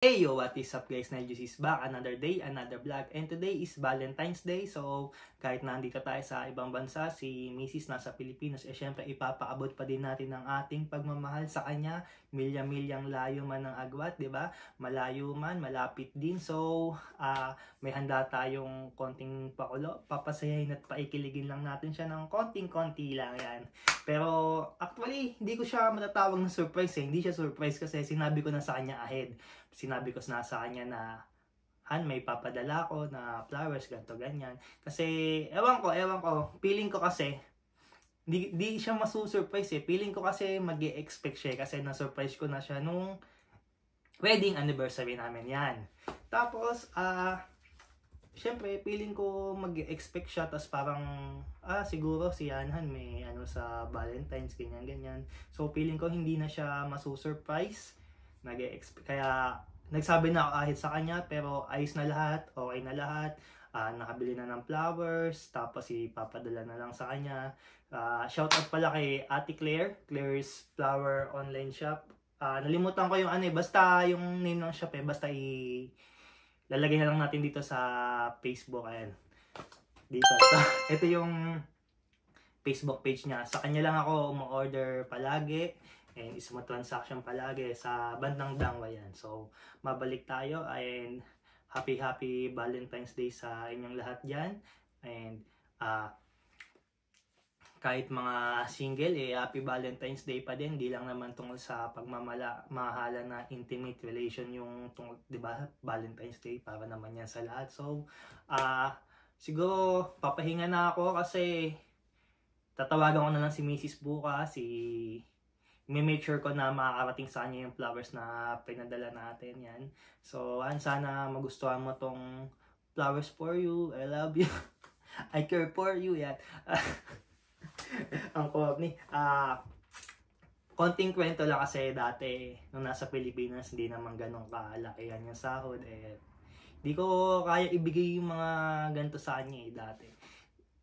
Hey yo, what is up guys? Nigel is back. Another day, another vlog. And today is Valentine's Day. So, kahit nandito tayo sa ibang bansa, si Mrs. nasa Pilipinas, syempre ipapaabot pa din natin ang ating pagmamahal sa kanya. Milya-milyang layo man ang agwat, di ba? Malayo man, malapit din. So, may handa tayong konting pakulo. Papasayahin at paikiligin lang natin siya ng konting-konti lang yan. Pero, actually, hindi ko siya matatawag na surprise eh. Hindi siya surprise kasi sinabi ko na sa kanya ahead. Sinabi ko na sa kanya na Han, may papadala ko na flowers, ganto ganyan. Kasi, ewan ko, feeling ko kasi, di siya masusurprise eh. Feeling ko kasi mag-i-expect siya kasi na-surprise ko na siya nung wedding anniversary namin yan. Tapos, syempre, feeling ko mag-expect siya, tapos parang, siguro si Yanhan may ano sa Valentine's, ganyan. So, feeling ko hindi na siya masusurprise. Kaya, nagsabi na ako ahit sa kanya, pero ayos na lahat, okay na lahat. Nakabili na ng flowers, tapos ipapadala na lang sa kanya. Shoutout pala kay Ate Claire, Claire's Flower Online Shop. Nalimutan ko yung ano basta yung name ng shop basta lalagay na lang natin dito sa Facebook, ayan. Dito. Ito yung Facebook page niya. Sa kanya lang ako umu-order palagi. And smooth transaction palagi sa bandang Dangwa yan. So, mabalik tayo. And happy Valentine's Day sa inyong lahat dyan. And kahit mga single, happy Valentine's Day pa din. Di lang naman tungkol sa pagmamahala na intimate relation yung tungkol, di ba? Valentine's Day, para naman yan sa lahat. So, siguro papahinga na ako kasi tatawagan ko na lang si Mrs. bukas. May make sure ko na makakarating sa kanya yung flowers na pinadala natin yan. So, sana magustuhan mo tong flowers for you. I love you. I care for you. Yan. Ang kuwab ni. Konting kwento lang kasi dati nung nasa Pilipinas hindi naman ganun kalaki yan yung sahod. Di ko kaya ibigay yung mga ganito sa kanya dati.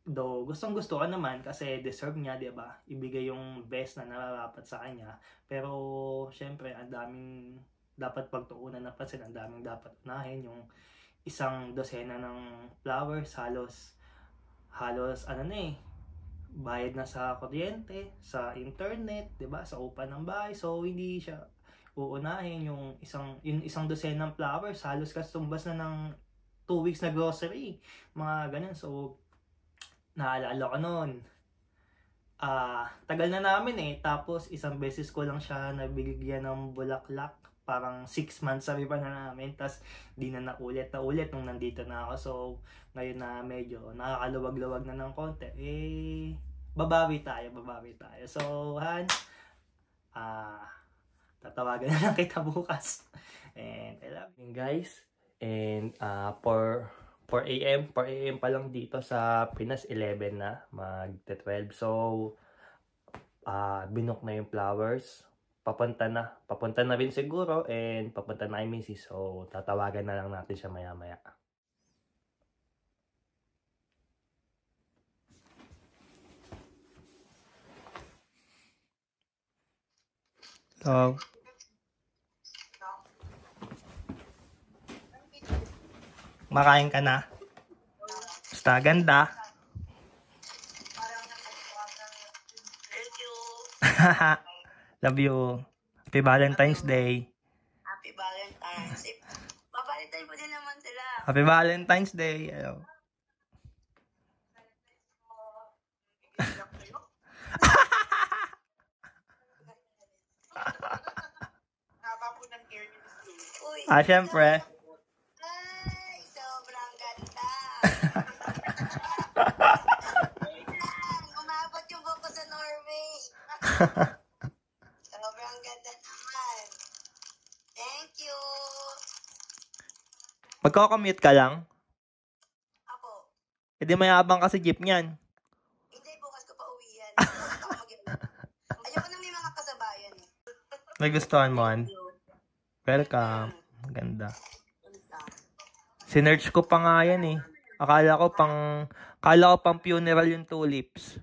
Though gustong gusto ko naman kasi deserve niya, 'di ba? Ibigay yung best na nararapat sa kanya. Pero syempre, ang daming dapat pagtuunan na pansin, ang daming dapat unahin. Yung isang dosena ng flowers, halos ano na bayad na sa kuryente, sa internet, 'di ba? Sa upa ng bahay. So hindi siya uunahin yung isang dosena ng flowers, halos katumbas na ng 2 weeks na grocery, mga ganun. So naalala ko noon, tagal na namin tapos isang beses ko lang siya nabigyan ng bulaklak, parang 6 months sabi pa na namin, tapos di na naulit nung nandito na ako. So ngayon na medyo nakakaluwag-luwag na ng konti, babawi tayo. So Han, tatawagan na lang kita bukas. And I love you guys. And 4 AM pa lang dito sa Pinas, 11 na, mag-12. So, binook na yung flowers. Papunta na rin siguro, and papunta na yung Mrs. So, tatawagan na lang natin siya maya-maya. Hello. Makain ka na? Basta ganda. Thank you. Love you. Happy Valentine's Day. Happy Valentine's. Babalintay mo din naman sila. Happy Valentine's Day. Hello. Haba po ng hair ni Uy. Syempre. Ay, sobrang ganda. Umabot yung buko sa Norway. Sobrang ganda naman. Thank you. Magko-commute ka lang? Ako. Hindi mayabang kasi jeep niyan. Hindi, bukas ko pa uwi yan. Ayoko na may mga kasabayan eh. Nagustuhan mo, Han? Welcome. Ganda. Sinearch ko pa nga yan eh. Akala ko pang funeral yung tulips.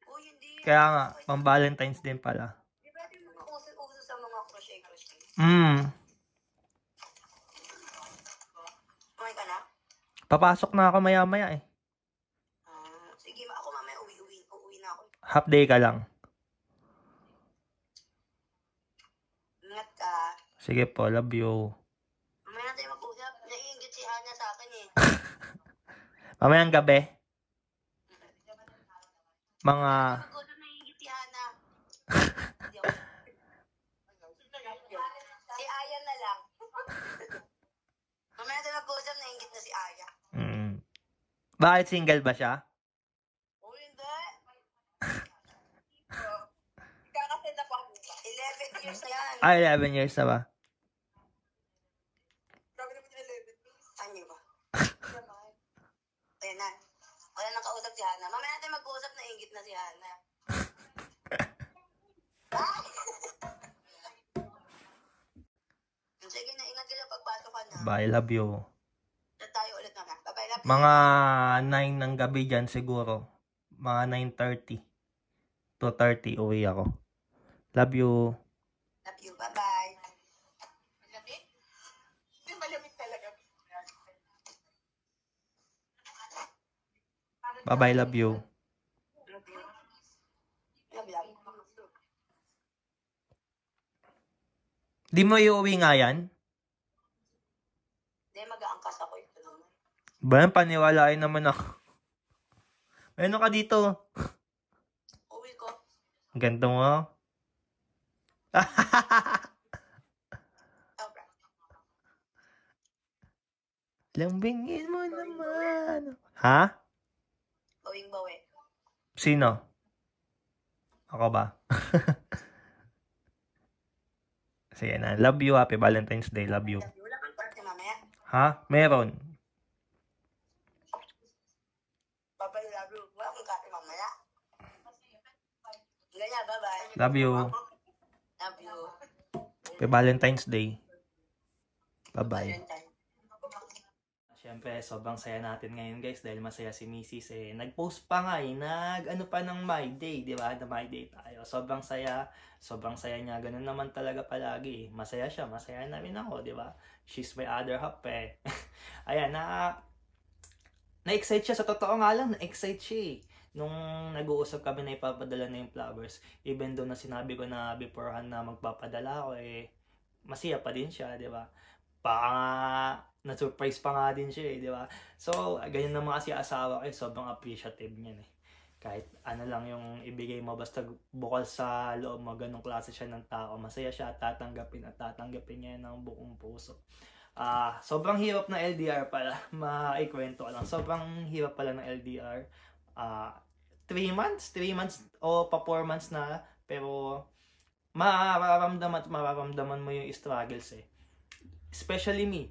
Oh, hindi. Kaya nga, pang Valentine's din pala. Di ba yung mga uso sa mga crochet? kumain ka na? Papasok na ako maya-maya eh. Sige, ako mamaya uuwi na ako. Half day ka lang. Ingat ka. Sige po, love you. Mamaya natin mag-usap. Naiingit si Hana sa akin eh. Mamayang gabi. Mga... Mag-usap naiingit si Hana. Si Aya na lang. Mamaya natin mag-usap naiingit na si Aya. Bakit single ba siya? Oh, hindi. Kakasend na po ako. 11 years na yan. 11 years na ba? Grabe naman yung 11. Ano ba? Ayan na. Wala nang kausap si Hana. Mamaya natin mag-uusap na ingit na si Hana. Sige na, ingat ka lang pagpasok ka na. Bye, love you. Tayo ulit na. Bye-bye, love you. Mga 9 ng gabi dyan siguro. Mga 9:30. 2:30 uwi ako. Love you. Love you, bye-bye. Malamig? Hindi, malamig talaga. Bye-bye, love you. Love you. Love you. Di mo iuwi nga yan? Hindi, mag-aangkas ako ito naman. Ba, paniwalain naman ako. Ano ka dito? Uwi ko. Ganto mo? Sobra. Lambingin mo naman. Ha? Bawing-bawi. Sino? Ako ba? Sige na. Love you. Happy Valentine's Day. Love you. Wala kang party mamaya. Ha? Meron. Bye-bye, love you. Wala kang party mamaya. Ganyan, bye-bye. Love you. Love you. Happy Valentine's Day. Bye-bye. Valentine. Siyempre, sobrang saya natin ngayon guys dahil masaya si Mrs. eh. Nag-post pa nga eh, ano pa ng My Day, di ba? Na My Day tayo. Sobrang saya niya. Ganun naman talaga palagi eh. Masaya siya, masaya na rin ako, di ba? She's my other half eh. Ayan, na-excite siya. Sa totoo nga lang, na-excite siya eh. Nung nag-uusap kami na ipapadala na yung flowers, even though na sinabi ko na beforehand na magpapadala ako eh, masaya pa din siya, di ba? Na-surprise pa nga din siya eh, di ba? So, ganyan naman kasi asawa ko eh, sobrang appreciative niyan eh. Kahit ano lang yung ibigay mo, basta bukal sa loob mo, ganong klase siya ng tao, masaya siya at tatanggapin niya ng buong puso. Sobrang hirap na LDR pala, maikwento ko lang. Sobrang hirap pala ng LDR. 3 months o pa 4 months na, pero mararamdaman mo yung struggles eh. Especially me.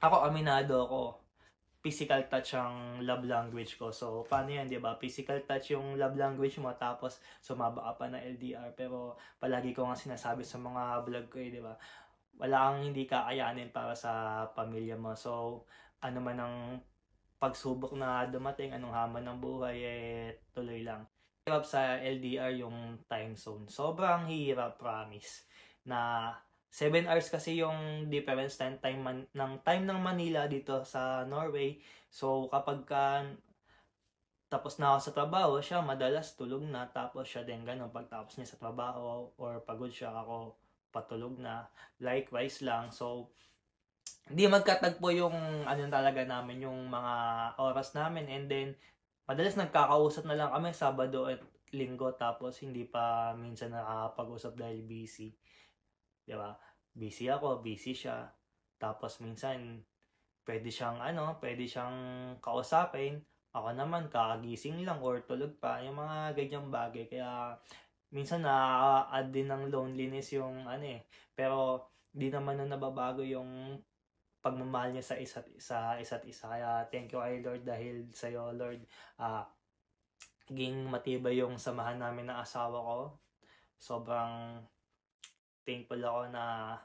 Ako, aminado ako. Physical touch ang love language ko. So, paano yan, di ba? Physical touch yung love language mo, tapos sumaba ka pa na LDR. Pero, palagi ko nga sinasabi sa mga vlog ko di ba? Wala kang hindi kakayanin para sa pamilya mo. So, ano man ang pagsubok na dumating, anong hamon ng buhay, tuloy lang. Hirap sa LDR yung time zone. Sobrang hirap, promise. Na 7 hours kasi yung difference time ng Manila dito sa Norway. So kapag tapos na ako sa trabaho, siya madalas tulog na. Tapos siya din ganun, pagtapos niya sa trabaho or pagod siya, ako patulog na. Likewise lang. So hindi magkatagpo yung ano talaga namin, yung mga oras namin. And then madalas nagkakausap na lang kami Sabado at Linggo, tapos hindi pa minsan nakakapag-usap dahil busy. Diba? Busy ako, busy siya. Tapos minsan pwede siyang kausapin. Ako naman kakagising lang or tulog pa, yung mga ganyang bagay. Kaya minsan na-add din ng loneliness yung pero di naman na nababago yung pagmamahal niya sa isa't isa. Kaya thank you kay Lord, dahil sa iyo Lord, naging matibay yung samahan namin ng asawa ko. Sobrang thankful ako na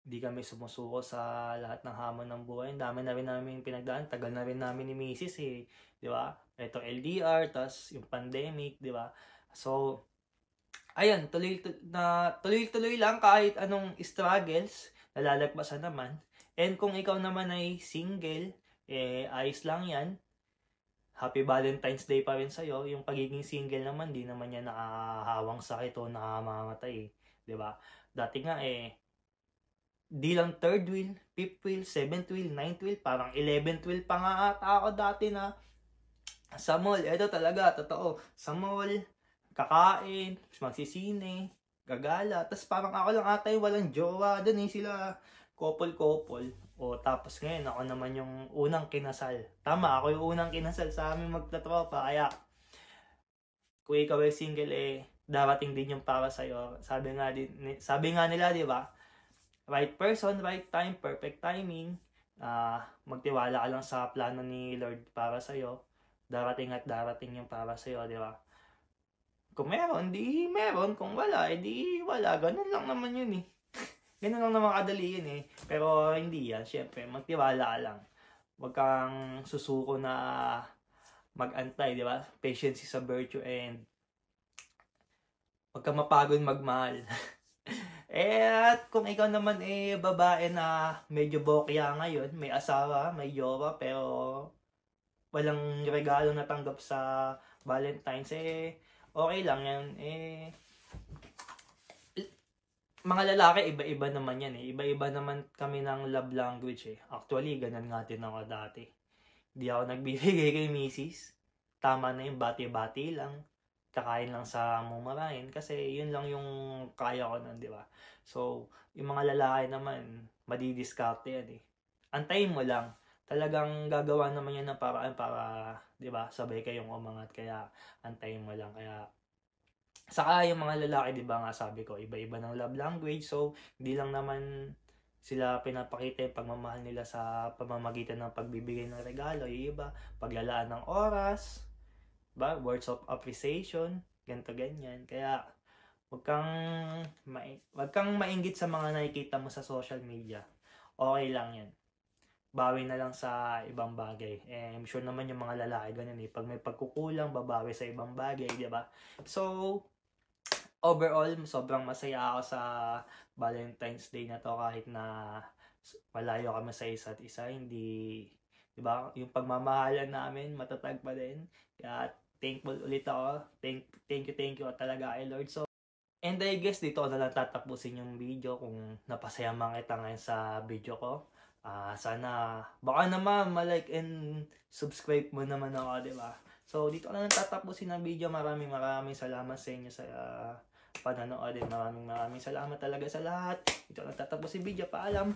di kami sumusuko sa lahat ng hamon ng buhay. Dami na rin namin pinagdaan. Tagal na rin namin ni Mrs. eh. Di ba? Ito LDR, tas yung pandemic, di ba? So, ayun, tuloy-tuloy lang kahit anong struggles, nalalagpasan naman. And kung ikaw naman ay single, ayos lang yan. Happy Valentine's Day pa rin sa'yo. Yung pagiging single naman, di naman yan nakahawang sakit o nakamamatay. Diba? Dati nga di lang third wheel, fifth wheel, seventh wheel, ninth wheel, parang 11th wheel pa nga ata ako dati na sa mall. Ito talaga, totoo. Sa mall, kakain, magsisine, gagala. Tapos parang ako lang ata yung walang jowa. Doon sila couple-couple. O tapos ngayon, ako naman yung unang kinasal. Tama, ako yung unang kinasal sa aming magtatropa. Kaya, kung ikaw ay single, darating din yung para sa'yo. Sabi nga nila, di ba? Right person, right time, perfect timing. Magtiwala ka lang sa plano ni Lord para sa'yo. Darating at darating yung para sa'yo, di ba? Kung meron, di meron. Kung wala, di wala. Ganun lang naman yun Ganun lang naman kadali yun Pero hindi yan. Siyempre, magtiwala ka lang. Huwag kang susuko na mag-antay, di ba? Patience is a virtue and huwag kang mapagod magmahal. At kung ikaw naman babae na medyo bokya ngayon, may asawa, may jowa, pero walang regalo na tanggap sa Valentine's, okay lang yan. Mga lalaki, iba-iba naman yan Iba-iba naman kami ng love language Actually, ganun nga din ako dati. Di ako nagbibigay kay misis. Tama na yung bati-bati lang. Kakain lang sa mumarahin. Kasi yun lang yung kaya ko nun, di ba? So, yung mga lalaki naman, madidiskarte yan Antayin mo lang. Talagang gagawa naman yan ng paraan para, di ba, sabay kayong umangat. Kaya, antayin mo lang. Kaya, saka yung mga lalaki, di ba nga sabi ko, iba-iba ng love language. So, hindi lang naman sila pinapakita yung pagmamahal nila sa pamamagitan ng pagbibigay ng regalo. Yung iba, paglalaan ng oras, ba? Words of appreciation, ganito ganyan. Kaya, wag kang mainggit sa mga nakikita mo sa social media. Okay lang yan. Bawi na lang sa ibang bagay. I'm sure naman yung mga lalaki ganun Pag may pagkukulang, babawi sa ibang bagay, di ba? So, overall, sobrang masaya ako sa Valentine's Day na to kahit na malayo kami sa isa't isa. Hindi, di ba? Yung pagmamahalan namin, matatag pa din. Kaya, thankful ulit ako. Thank you talaga kay Lord. So, and I guess dito ko na lang tatapusin yung video kung napasaya man kita ngayon sa video ko. Sana, baka naman ma-like and subscribe mo naman ako, di ba? So, dito ko na lang tatapusin ang video. Maraming salamat sa inyo sa panonood. Maraming salamat talaga sa lahat. Dito ko na lang tatapusin video. Paalam!